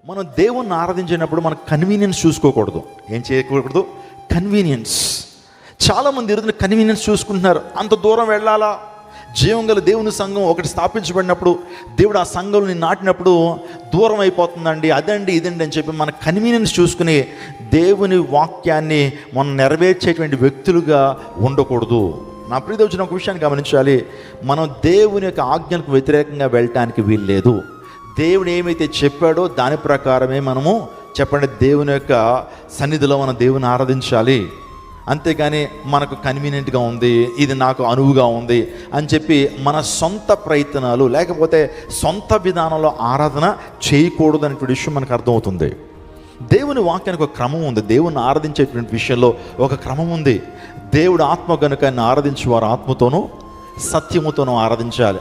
మనం దేవుణ్ణి ఆరాధించినప్పుడు మనం కన్వీనియన్స్ చూసుకోకూడదు. ఏం చేయకూడదు? కన్వీనియన్స్. చాలామంది ఈరోజున కన్వీనియన్స్ చూసుకుంటున్నారు. అంత దూరం వెళ్ళాలా? జీవం గల దేవుని సంఘం ఒకటి స్థాపించబడినప్పుడు, దేవుడు ఆ సంఘంని నాటినప్పుడు దూరం అయిపోతుందండి, అదండి ఇదండి అని చెప్పి మన కన్వీనియన్స్ చూసుకుని దేవుని వాక్యాన్ని మనం నెరవేర్చేటువంటి వ్యక్తులుగా ఉండకూడదు. నా ప్రియత వచ్చిన ఒక విషయాన్ని గమనించాలి. మనం దేవుని యొక్క ఆజ్ఞలకు వ్యతిరేకంగా వెళ్ళటానికి వీల్లేదు. దేవుడు ఏమైతే చెప్పాడో దాని ప్రకారమే మనము దేవుని యొక్క సన్నిధిలో మనం దేవుని ఆరాధించాలి. అంతేగాని మనకు కన్వీనియంట్గా ఉంది, ఇది నాకు అనువుగా ఉంది అని చెప్పి మన సొంత ప్రయత్నాలు లేకపోతే సొంత విధానంలో ఆరాధన చేయకూడదు అనేటువంటి విషయం మనకు అర్థమవుతుంది. దేవుని వాక్యానికి ఒక క్రమం ఉంది. దేవుని ఆరాధించేటువంటి విషయంలో ఒక క్రమం ఉంది. దేవుడు ఆత్మ కనుక ఆరాధించి వారు ఆత్మతోనూ సత్యముతోనూ ఆరాధించాలి.